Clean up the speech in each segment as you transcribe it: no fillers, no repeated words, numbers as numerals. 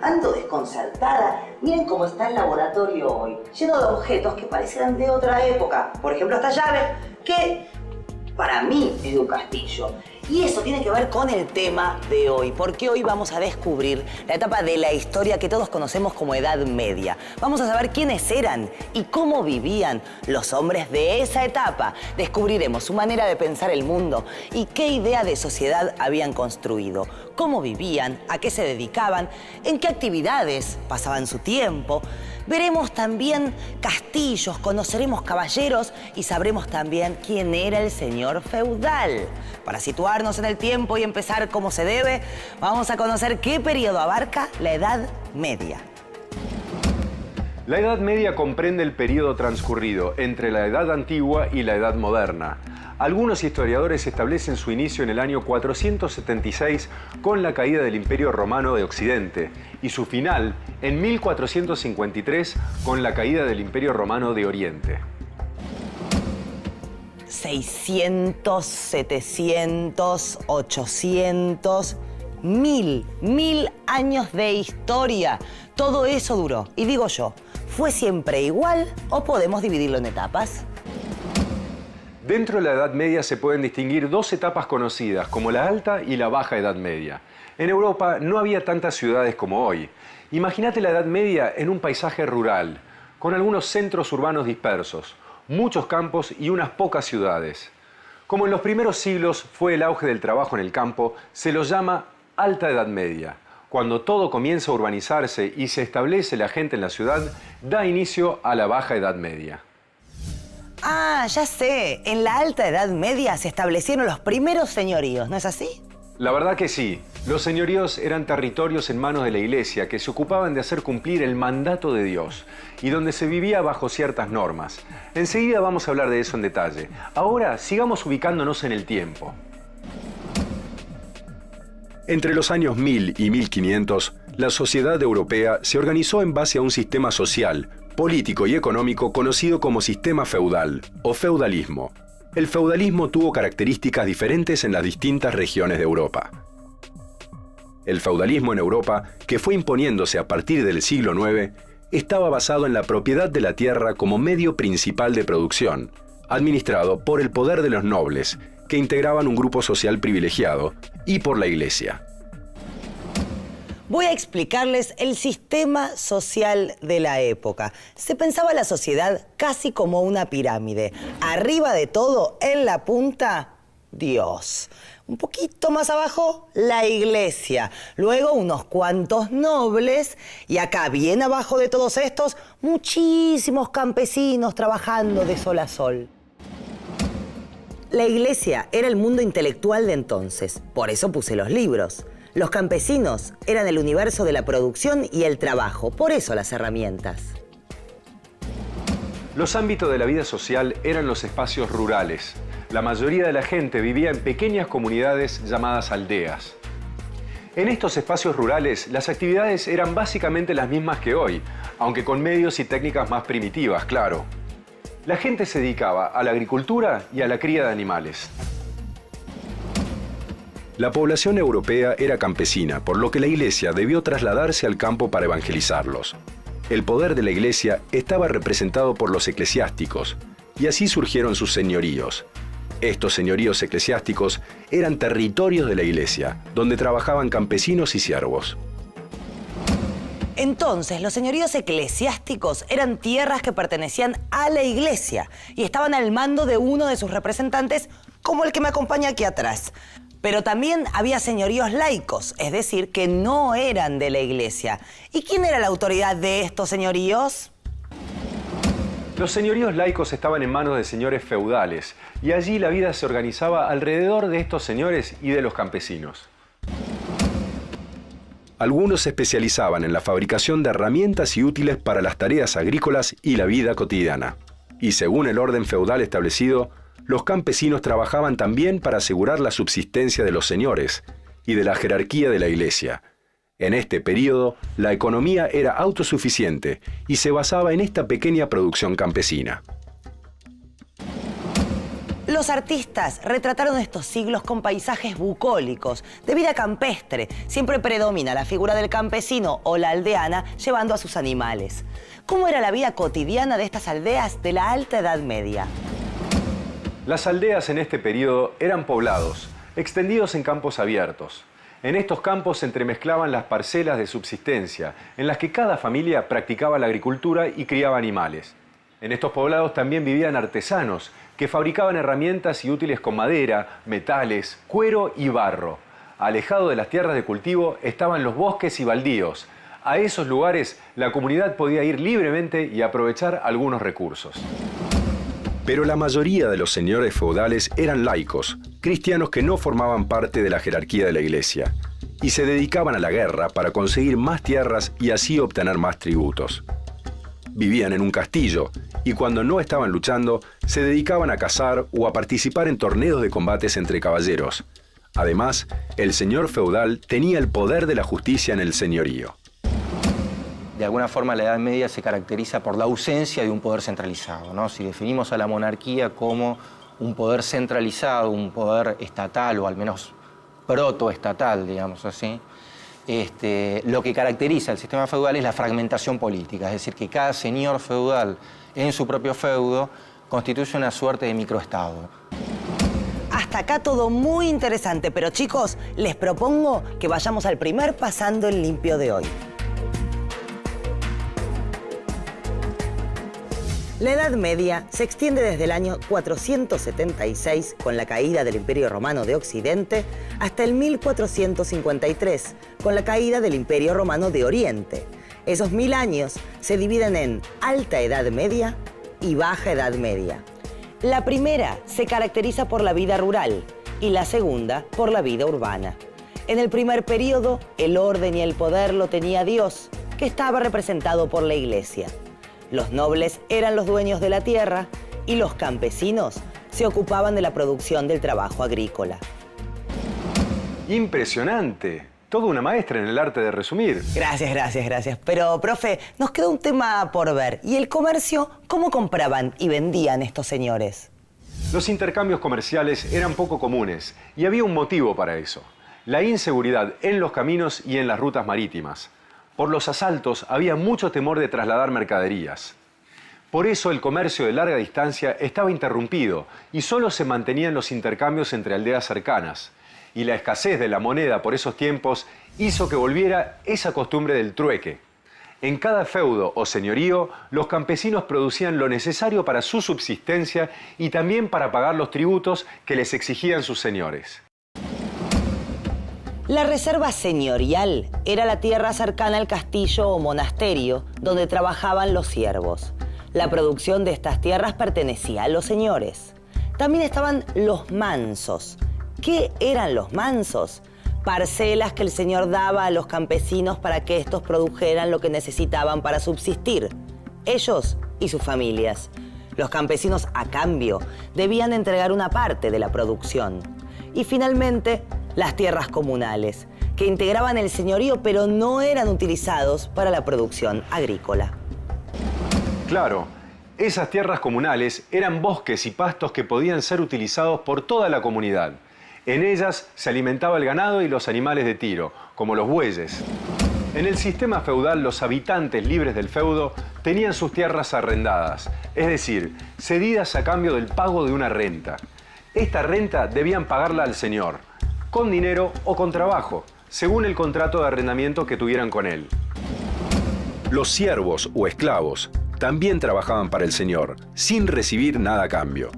ando desconcertada. Miren cómo está el laboratorio hoy, lleno de objetos que parecieran de otra época. Por ejemplo, esta llave, que para mí es de un castillo. Y eso tiene que ver con el tema de hoy, porque hoy vamos a descubrir la etapa de la historia que todos conocemos como Edad Media. Vamos a saber quiénes eran y cómo vivían los hombres de esa etapa. Descubriremos su manera de pensar el mundo y qué idea de sociedad habían construido, cómo vivían, a qué se dedicaban, en qué actividades pasaban su tiempo. Veremos también castillos, conoceremos caballeros y sabremos también quién era el señor feudal. Para situarnos en el tiempo y empezar como se debe, vamos a conocer qué periodo abarca la Edad Media. La Edad Media comprende el periodo transcurrido entre la Edad Antigua y la Edad Moderna. Algunos historiadores establecen su inicio en el año 476 con la caída del Imperio Romano de Occidente y su final en 1453 con la caída del Imperio Romano de Oriente. 600, 700, 800, 1000 años de historia. Todo eso duró. Y digo yo, ¿fue siempre igual o podemos dividirlo en etapas? Dentro de la Edad Media se pueden distinguir dos etapas conocidas, como la Alta y la Baja Edad Media. En Europa no había tantas ciudades como hoy. Imagínate la Edad Media en un paisaje rural, con algunos centros urbanos dispersos, muchos campos y unas pocas ciudades. Como en los primeros siglos fue el auge del trabajo en el campo, se lo llama Alta Edad Media. Cuando todo comienza a urbanizarse y se establece la gente en la ciudad, da inicio a la Baja Edad Media. Ah, ya sé. En la Alta Edad Media se establecieron los primeros señoríos, ¿no es así? La verdad que sí. Los señoríos eran territorios en manos de la Iglesia que se ocupaban de hacer cumplir el mandato de Dios y donde se vivía bajo ciertas normas. Enseguida vamos a hablar de eso en detalle. Ahora sigamos ubicándonos en el tiempo. Entre los años 1000 y 1500, la sociedad europea se organizó en base a un sistema social, político y económico conocido como sistema feudal o feudalismo. El feudalismo tuvo características diferentes en las distintas regiones de Europa. El feudalismo en Europa, que fue imponiéndose a partir del siglo IX, estaba basado en la propiedad de la tierra como medio principal de producción, administrado por el poder de los nobles, que integraban un grupo social privilegiado, y por la Iglesia. Voy a explicarles el sistema social de la época. Se pensaba la sociedad casi como una pirámide. Arriba de todo, en la punta, Dios. Un poquito más abajo, la Iglesia. Luego unos cuantos nobles. Y acá, bien abajo de todos estos, muchísimos campesinos trabajando de sol a sol. La Iglesia era el mundo intelectual de entonces. Por eso puse los libros. Los campesinos eran el universo de la producción y el trabajo, por eso las herramientas. Los ámbitos de la vida social eran los espacios rurales. La mayoría de la gente vivía en pequeñas comunidades llamadas aldeas. En estos espacios rurales, las actividades eran básicamente las mismas que hoy, aunque con medios y técnicas más primitivas, claro. La gente se dedicaba a la agricultura y a la cría de animales. La población europea era campesina, por lo que la Iglesia debió trasladarse al campo para evangelizarlos. El poder de la Iglesia estaba representado por los eclesiásticos, y así surgieron sus señoríos. Estos señoríos eclesiásticos eran territorios de la Iglesia, donde trabajaban campesinos y siervos. Entonces, los señoríos eclesiásticos eran tierras que pertenecían a la Iglesia y estaban al mando de uno de sus representantes, como el que me acompaña aquí atrás. Pero también había señoríos laicos, es decir, que no eran de la Iglesia. ¿Y quién era la autoridad de estos señoríos? Los señoríos laicos estaban en manos de señores feudales, y allí la vida se organizaba alrededor de estos señores y de los campesinos. Algunos se especializaban en la fabricación de herramientas y útiles para las tareas agrícolas y la vida cotidiana. Y según el orden feudal establecido, los campesinos trabajaban también para asegurar la subsistencia de los señores y de la jerarquía de la Iglesia. En este período, la economía era autosuficiente y se basaba en esta pequeña producción campesina. Los artistas retrataron estos siglos con paisajes bucólicos, de vida campestre. Siempre predomina la figura del campesino o la aldeana llevando a sus animales. ¿Cómo era la vida cotidiana de estas aldeas de la Alta Edad Media? Las aldeas en este periodo eran poblados, extendidos en campos abiertos. En estos campos se entremezclaban las parcelas de subsistencia, en las que cada familia practicaba la agricultura y criaba animales. En estos poblados también vivían artesanos, que fabricaban herramientas y útiles con madera, metales, cuero y barro. Alejado de las tierras de cultivo estaban los bosques y baldíos. A esos lugares la comunidad podía ir libremente y aprovechar algunos recursos. Pero la mayoría de los señores feudales eran laicos, cristianos que no formaban parte de la jerarquía de la iglesia, y se dedicaban a la guerra para conseguir más tierras y así obtener más tributos. Vivían en un castillo, y cuando no estaban luchando, se dedicaban a cazar o a participar en torneos de combates entre caballeros. Además, el señor feudal tenía el poder de la justicia en el señorío. De alguna forma la Edad Media se caracteriza por la ausencia de un poder centralizado, ¿no? Si definimos a la monarquía como un poder centralizado, un poder estatal o al menos protoestatal, digamos así, lo que caracteriza el sistema feudal es la fragmentación política, es decir, que cada señor feudal en su propio feudo constituye una suerte de microestado. Hasta acá todo muy interesante, pero chicos, les propongo que vayamos al primer Pasando en Limpio de hoy. La Edad Media se extiende desde el año 476, con la caída del Imperio Romano de Occidente, hasta el 1453, con la caída del Imperio Romano de Oriente. Esos 1000 años se dividen en Alta Edad Media y Baja Edad Media. La primera se caracteriza por la vida rural y la segunda por la vida urbana. En el primer periodo, el orden y el poder lo tenía Dios, que estaba representado por la Iglesia. Los nobles eran los dueños de la tierra y los campesinos se ocupaban de la producción del trabajo agrícola. ¡Impresionante! Toda una maestra en el arte de resumir. Gracias. Pero, profe, nos queda un tema por ver. ¿Y el comercio? ¿Cómo compraban y vendían estos señores? Los intercambios comerciales eran poco comunes y había un motivo para eso: la inseguridad en los caminos y en las rutas marítimas. Por los asaltos había mucho temor de trasladar mercaderías. Por eso el comercio de larga distancia estaba interrumpido y solo se mantenían los intercambios entre aldeas cercanas. Y la escasez de la moneda por esos tiempos hizo que volviera esa costumbre del trueque. En cada feudo o señorío, los campesinos producían lo necesario para su subsistencia y también para pagar los tributos que les exigían sus señores. La reserva señorial era la tierra cercana al castillo o monasterio donde trabajaban los siervos. La producción de estas tierras pertenecía a los señores. También estaban los mansos. ¿Qué eran los mansos? Parcelas que el señor daba a los campesinos para que estos produjeran lo que necesitaban para subsistir, ellos y sus familias. Los campesinos, a cambio, debían entregar una parte de la producción. Y finalmente, las tierras comunales, que integraban el señorío pero no eran utilizados para la producción agrícola. Claro, esas tierras comunales eran bosques y pastos que podían ser utilizados por toda la comunidad. En ellas se alimentaba el ganado y los animales de tiro, como los bueyes. En el sistema feudal, los habitantes libres del feudo tenían sus tierras arrendadas, es decir, cedidas a cambio del pago de una renta. Esta renta debían pagarla al señor, con dinero o con trabajo, según el contrato de arrendamiento que tuvieran con él. Los siervos o esclavos también trabajaban para el señor, sin recibir nada a cambio.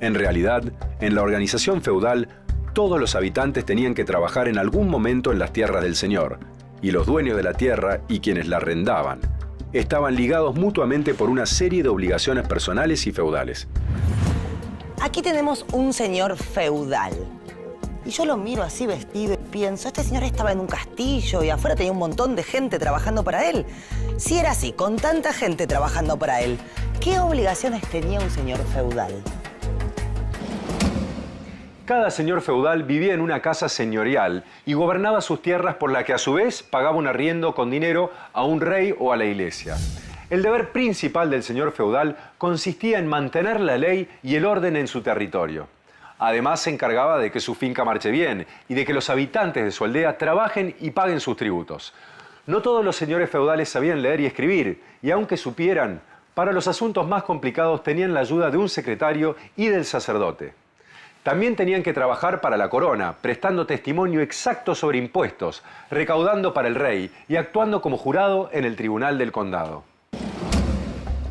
En realidad, en la organización feudal, todos los habitantes tenían que trabajar en algún momento en las tierras del señor, y los dueños de la tierra y quienes la arrendaban estaban ligados mutuamente por una serie de obligaciones personales y feudales. Aquí tenemos un señor feudal. Y yo lo miro así vestido y pienso, este señor estaba en un castillo y afuera tenía un montón de gente trabajando para él. Si era así, con tanta gente trabajando para él, ¿qué obligaciones tenía un señor feudal? Cada señor feudal vivía en una casa señorial y gobernaba sus tierras, por la que a su vez pagaba un arriendo con dinero a un rey o a la iglesia. el deber principal del señor feudal consistía en mantener la ley y el orden en su territorio. Además, se encargaba de que su finca marche bien y de que los habitantes de su aldea trabajen y paguen sus tributos. No todos los señores feudales sabían leer y escribir, y aunque supieran, para los asuntos más complicados tenían la ayuda de un secretario y del sacerdote. También tenían que trabajar para la corona, prestando testimonio exacto sobre impuestos, recaudando para el rey y actuando como jurado en el tribunal del condado.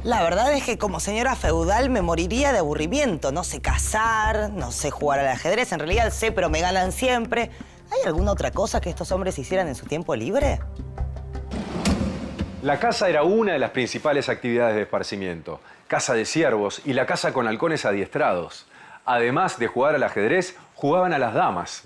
La verdad es que como señora feudal me moriría de aburrimiento. No sé cazar, no sé jugar al ajedrez. En realidad sé, pero me ganan siempre. ¿Hay alguna otra cosa que estos hombres hicieran en su tiempo libre? La caza era una de las principales actividades de esparcimiento. Caza de ciervos y la caza con halcones adiestrados. Además de jugar al ajedrez, jugaban a las damas.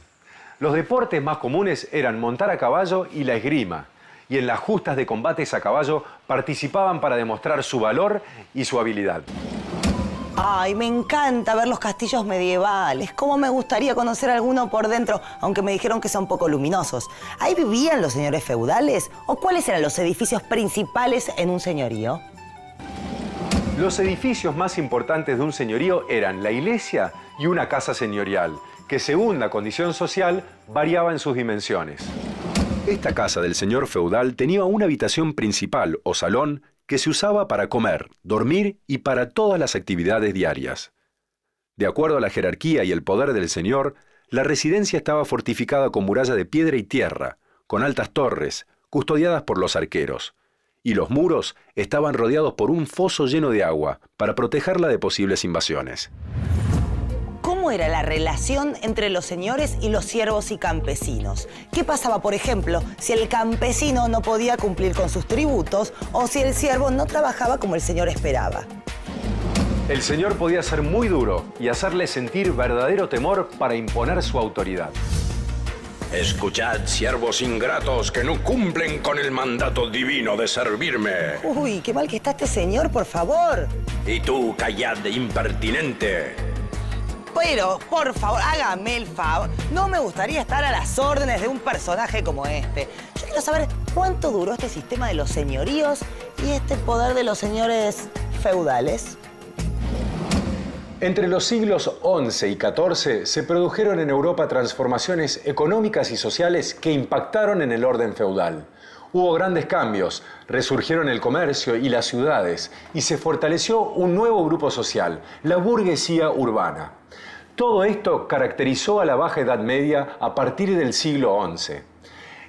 Los deportes más comunes eran montar a caballo y la esgrima. Y en las justas de combates a caballo participaban para demostrar su valor y su habilidad. Ay, me encanta ver los castillos medievales. Cómo me gustaría conocer alguno por dentro, aunque me dijeron que son poco luminosos. ¿Ahí vivían los señores feudales? ¿O cuáles eran los edificios principales en un señorío? Los edificios más importantes de un señorío eran la iglesia y una casa señorial, que según la condición social variaba en sus dimensiones. Esta casa del señor feudal tenía una habitación principal o salón que se usaba para comer, dormir y para todas las actividades diarias. De acuerdo a la jerarquía y el poder del señor, la residencia estaba fortificada con muralla de piedra y tierra, con altas torres, custodiadas por los arqueros. Y los muros estaban rodeados por un foso lleno de agua para protegerla de posibles invasiones. ¿Cómo era la relación entre los señores y los siervos y campesinos? ¿Qué pasaba, por ejemplo, si el campesino no podía cumplir con sus tributos o si el siervo no trabajaba como el señor esperaba? El señor podía ser muy duro y hacerle sentir verdadero temor para imponer su autoridad. Escuchad, siervos ingratos que no cumplen con el mandato divino de servirme. Uy, qué mal que está este señor, por favor. Y tú, callad de impertinente. Pero, por favor, hágame el favor. No me gustaría estar a las órdenes de un personaje como este. Yo quiero saber cuánto duró este sistema de los señoríos y este poder de los señores feudales. Entre los siglos XI y XIV se produjeron en Europa transformaciones económicas y sociales que impactaron en el orden feudal. Hubo grandes cambios, resurgieron el comercio y las ciudades y se fortaleció un nuevo grupo social, la burguesía urbana. Todo esto caracterizó a la Baja Edad Media a partir del siglo XI.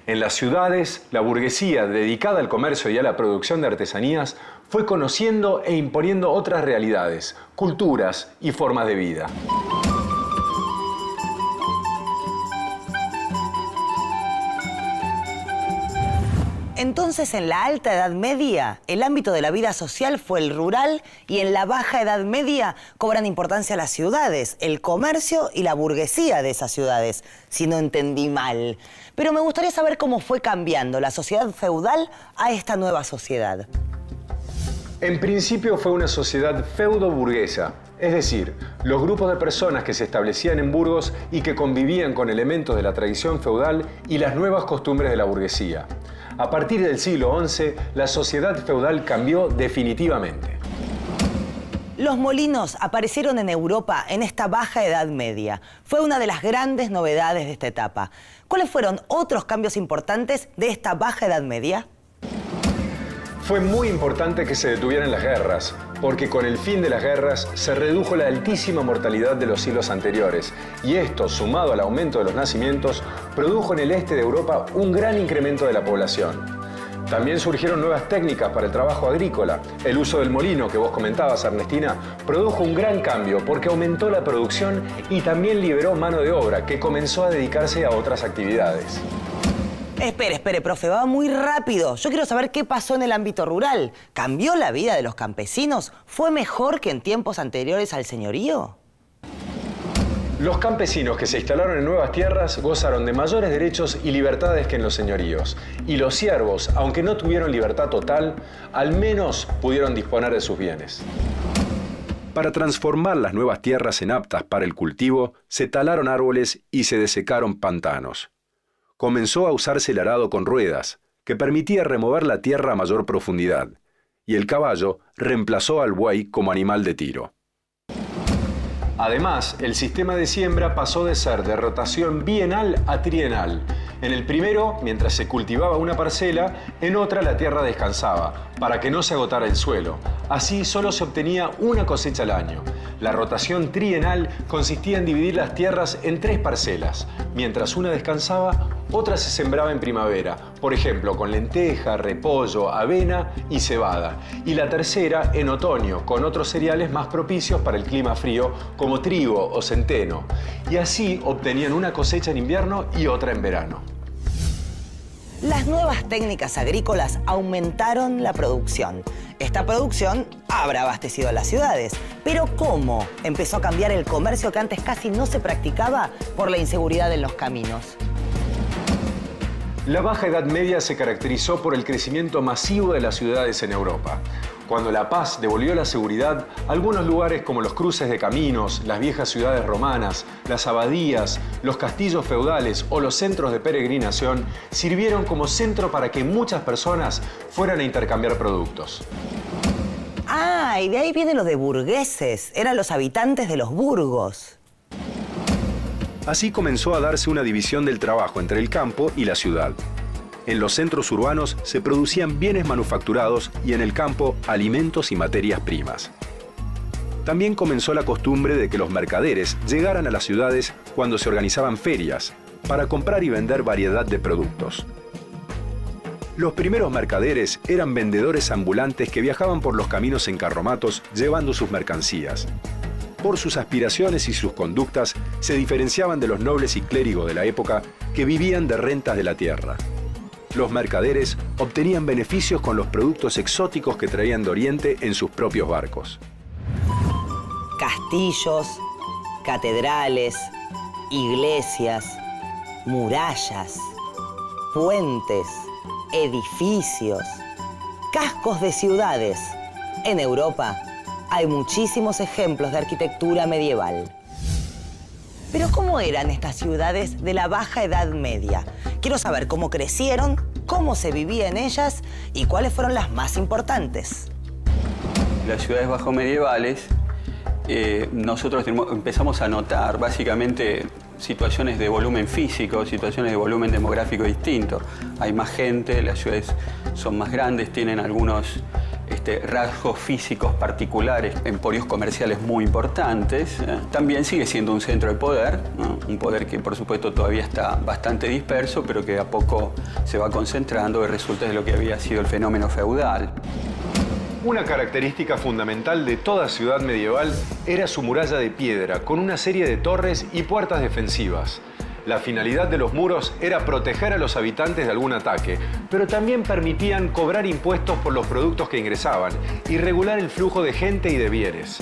En las ciudades, la burguesía dedicada al comercio y a la producción de artesanías fue conociendo e imponiendo otras realidades, culturas y formas de vida. Entonces, en la Alta Edad Media, el ámbito de la vida social fue el rural y en la Baja Edad Media cobran importancia las ciudades, el comercio y la burguesía de esas ciudades, si no entendí mal. Pero me gustaría saber cómo fue cambiando la sociedad feudal a esta nueva sociedad. En principio fue una sociedad feudo-burguesa, es decir, los grupos de personas que se establecían en burgos y que convivían con elementos de la tradición feudal y las nuevas costumbres de la burguesía. A partir del siglo XI, la sociedad feudal cambió definitivamente. Los molinos aparecieron en Europa en esta Baja Edad Media. Fue una de las grandes novedades de esta etapa. ¿Cuáles fueron otros cambios importantes de esta Baja Edad Media? Fue muy importante que se detuvieran las guerras, porque con el fin de las guerras se redujo la altísima mortalidad de los siglos anteriores, y esto, sumado al aumento de los nacimientos, produjo en el este de Europa un gran incremento de la población. También surgieron nuevas técnicas para el trabajo agrícola. El uso del molino que vos comentabas, Ernestina, produjo un gran cambio porque aumentó la producción y también liberó mano de obra que comenzó a dedicarse a otras actividades. Espere, profe, va muy rápido. Yo quiero saber qué pasó en el ámbito rural. ¿Cambió la vida de los campesinos? ¿Fue mejor que en tiempos anteriores al señorío? Los campesinos que se instalaron en nuevas tierras gozaron de mayores derechos y libertades que en los señoríos. Y los siervos, aunque no tuvieron libertad total, al menos pudieron disponer de sus bienes. Para transformar las nuevas tierras en aptas para el cultivo, se talaron árboles y se desecaron pantanos. Comenzó a usarse el arado con ruedas, que permitía remover la tierra a mayor profundidad. y el caballo reemplazó al buey como animal de tiro. Además, el sistema de siembra pasó de ser de rotación bienal a trienal. En el primero, mientras se cultivaba una parcela, en otra la tierra descansaba, para que no se agotara el suelo. Así solo se obtenía una cosecha al año. La rotación trienal consistía en dividir las tierras en 3 parcelas. Mientras una descansaba, otra se sembraba en primavera, por ejemplo, con lenteja, repollo, avena y cebada. Y la tercera en otoño, con otros cereales más propicios para el clima frío, como trigo o centeno. Y así obtenían una cosecha en invierno y otra en verano. Las nuevas técnicas agrícolas aumentaron la producción. Esta producción habrá abastecido a las ciudades. Pero ¿cómo empezó a cambiar el comercio que antes casi no se practicaba por la inseguridad en los caminos? La Baja Edad Media se caracterizó por el crecimiento masivo de las ciudades en Europa. Cuando la paz devolvió la seguridad, algunos lugares como los cruces de caminos, las viejas ciudades romanas, las abadías, los castillos feudales o los centros de peregrinación sirvieron como centro para que muchas personas fueran a intercambiar productos. Ah, y de ahí viene lo de burgueses. Eran los habitantes de los burgos. Así comenzó a darse una división del trabajo entre el campo y la ciudad. En los centros urbanos se producían bienes manufacturados y en el campo alimentos y materias primas. También comenzó la costumbre de que los mercaderes llegaran a las ciudades cuando se organizaban ferias para comprar y vender variedad de productos. Los primeros mercaderes eran vendedores ambulantes que viajaban por los caminos en carromatos llevando sus mercancías. Por sus aspiraciones y sus conductas se diferenciaban de los nobles y clérigos de la época que vivían de rentas de la tierra. Los mercaderes obtenían beneficios con los productos exóticos que traían de Oriente en sus propios barcos. Castillos, catedrales, iglesias, murallas, puentes, edificios, cascos de ciudades. En Europa hay muchísimos ejemplos de arquitectura medieval. Pero ¿cómo eran estas ciudades de la Baja Edad Media? Quiero saber cómo crecieron, cómo se vivía en ellas y cuáles fueron las más importantes. Las ciudades bajomedievales, nosotros empezamos a notar básicamente situaciones de volumen físico, situaciones de volumen demográfico distinto. Hay más gente, las ciudades son más grandes, tienen algunos rasgos físicos particulares, emporios comerciales muy importantes. También sigue siendo un centro de poder, ¿no? Un poder que por supuesto todavía está bastante disperso, pero que a poco se va concentrando y resulta de lo que había sido el fenómeno feudal. Una característica fundamental de toda ciudad medieval era su muralla de piedra, con una serie de torres y puertas defensivas. La finalidad de los muros era proteger a los habitantes de algún ataque, pero también permitían cobrar impuestos por los productos que ingresaban y regular el flujo de gente y de bienes.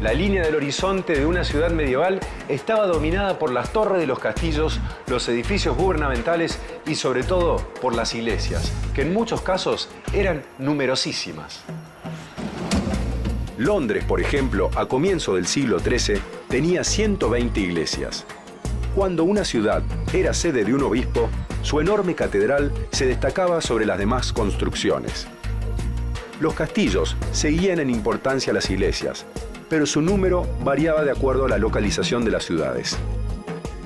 La línea del horizonte de una ciudad medieval estaba dominada por las torres de los castillos, los edificios gubernamentales y sobre todo por las iglesias, que en muchos casos eran numerosísimas. Londres, por ejemplo, a comienzo del siglo XIII, tenía 120 iglesias. Cuando una ciudad era sede de un obispo, su enorme catedral se destacaba sobre las demás construcciones. Los castillos seguían en importancia a las iglesias, pero su número variaba de acuerdo a la localización de las ciudades.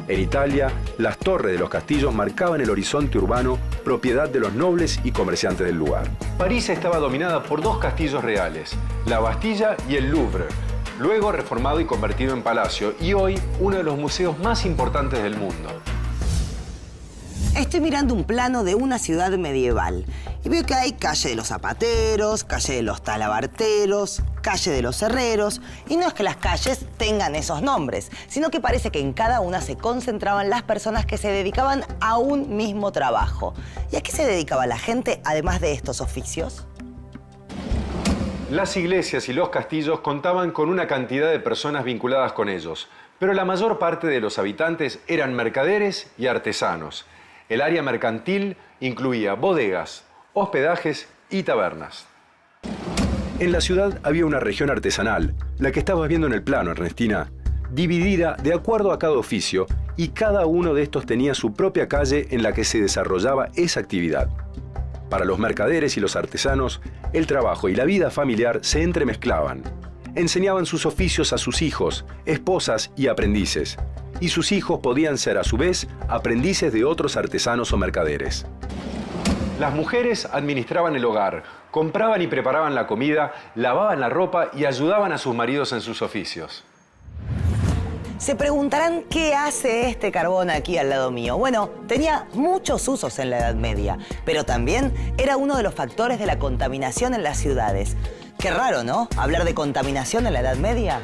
En Italia, las torres de los castillos marcaban el horizonte urbano, propiedad de los nobles y comerciantes del lugar. París estaba dominada por 2 castillos reales, la Bastilla y el Louvre, luego reformado y convertido en palacio, y hoy uno de los museos más importantes del mundo. Estoy mirando un plano de una ciudad medieval y veo que hay calle de los zapateros, calle de los talabarteros, calle de los herreros, y no es que las calles tengan esos nombres, sino que parece que en cada una se concentraban las personas que se dedicaban a un mismo trabajo. ¿Y a qué se dedicaba la gente además de estos oficios? Las iglesias y los castillos contaban con una cantidad de personas vinculadas con ellos, pero la mayor parte de los habitantes eran mercaderes y artesanos. El área mercantil incluía bodegas, hospedajes y tabernas. En la ciudad había una región artesanal, la que estabas viendo en el plano, Ernestina, dividida de acuerdo a cada oficio, y cada uno de estos tenía su propia calle en la que se desarrollaba esa actividad. Para los mercaderes y los artesanos, el trabajo y la vida familiar se entremezclaban. Enseñaban sus oficios a sus hijos, esposas y aprendices, y sus hijos podían ser a su vez aprendices de otros artesanos o mercaderes. Las mujeres administraban el hogar, compraban y preparaban la comida, lavaban la ropa y ayudaban a sus maridos en sus oficios. Se preguntarán qué hace este carbón aquí al lado mío. Bueno, tenía muchos usos en la Edad Media, pero también era uno de los factores de la contaminación en las ciudades. Qué raro, ¿no? Hablar de contaminación en la Edad Media.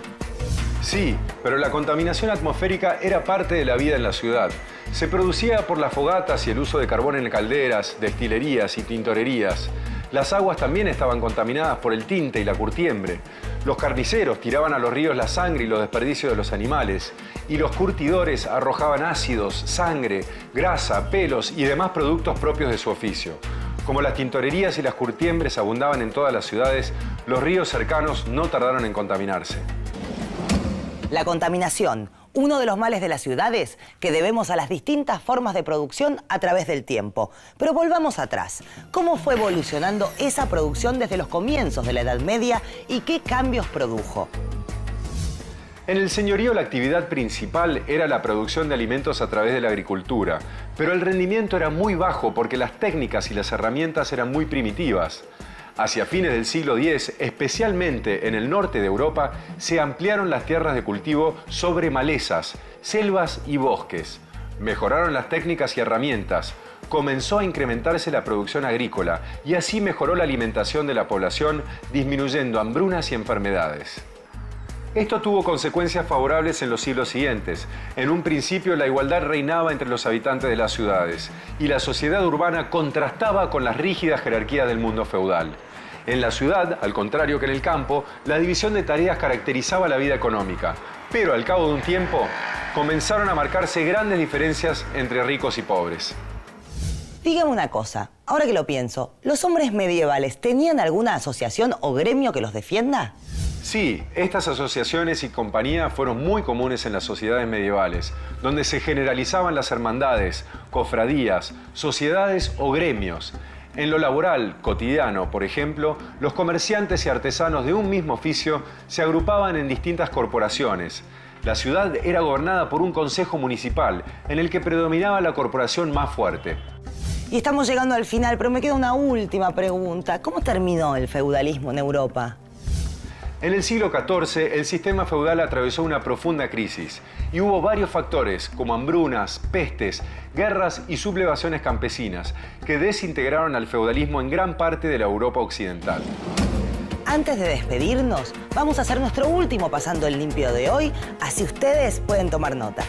Sí, pero la contaminación atmosférica era parte de la vida en la ciudad. Se producía por las fogatas y el uso de carbón en calderas, destilerías y tintorerías. Las aguas también estaban contaminadas por el tinte y la curtiembre. Los carniceros tiraban a los ríos la sangre y los desperdicios de los animales. Y los curtidores arrojaban ácidos, sangre, grasa, pelos y demás productos propios de su oficio. Como las tintorerías y las curtiembres abundaban en todas las ciudades, los ríos cercanos no tardaron en contaminarse. La contaminación, uno de los males de las ciudades que debemos a las distintas formas de producción a través del tiempo. Pero volvamos atrás. ¿Cómo fue evolucionando esa producción desde los comienzos de la Edad Media y qué cambios produjo? En el señorío la actividad principal era la producción de alimentos a través de la agricultura, pero el rendimiento era muy bajo porque las técnicas y las herramientas eran muy primitivas. Hacia fines del siglo X, especialmente en el norte de Europa, se ampliaron las tierras de cultivo sobre malezas, selvas y bosques. Mejoraron las técnicas y herramientas, comenzó a incrementarse la producción agrícola y así mejoró la alimentación de la población, disminuyendo hambrunas y enfermedades. Esto tuvo consecuencias favorables en los siglos siguientes. En un principio la igualdad reinaba entre los habitantes de las ciudades y la sociedad urbana contrastaba con las rígidas jerarquías del mundo feudal. En la ciudad, al contrario que en el campo, la división de tareas caracterizaba la vida económica, pero al cabo de un tiempo comenzaron a marcarse grandes diferencias entre ricos y pobres. Dígame una cosa, ahora que lo pienso, ¿los hombres medievales tenían alguna asociación o gremio que los defienda? Sí, estas asociaciones y compañías fueron muy comunes en las sociedades medievales, donde se generalizaban las hermandades, cofradías, sociedades o gremios. En lo laboral, cotidiano, por ejemplo, los comerciantes y artesanos de un mismo oficio se agrupaban en distintas corporaciones. La ciudad era gobernada por un consejo municipal, en el que predominaba la corporación más fuerte. Y estamos llegando al final, pero me queda una última pregunta. ¿Cómo terminó el feudalismo en Europa? En el siglo XIV, el sistema feudal atravesó una profunda crisis y hubo varios factores, como hambrunas, pestes, guerras y sublevaciones campesinas, que desintegraron al feudalismo en gran parte de la Europa occidental. Antes de despedirnos, vamos a hacer nuestro último Pasando el Limpio de hoy, así ustedes pueden tomar nota.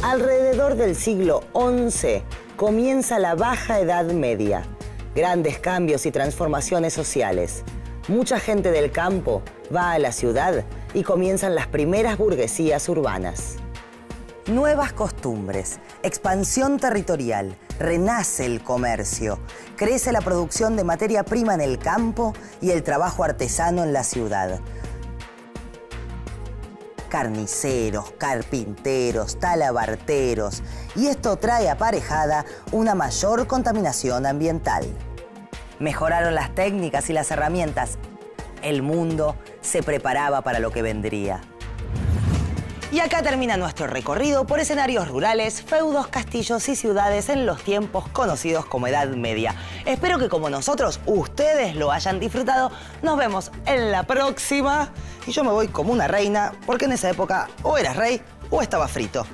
Alrededor del siglo XI comienza la Baja Edad Media. Grandes cambios y transformaciones sociales. Mucha gente del campo va a la ciudad y comienzan las primeras burguesías urbanas. Nuevas costumbres, expansión territorial, renace el comercio, crece la producción de materia prima en el campo y el trabajo artesano en la ciudad. Carniceros, carpinteros, talabarteros, y esto trae aparejada una mayor contaminación ambiental. Mejoraron las técnicas y las herramientas. El mundo se preparaba para lo que vendría. Y acá termina nuestro recorrido por escenarios rurales, feudos, castillos y ciudades en los tiempos conocidos como Edad Media. Espero que como nosotros, ustedes lo hayan disfrutado. Nos vemos en la próxima. Y yo me voy como una reina, porque en esa época o eras rey o estaba frito.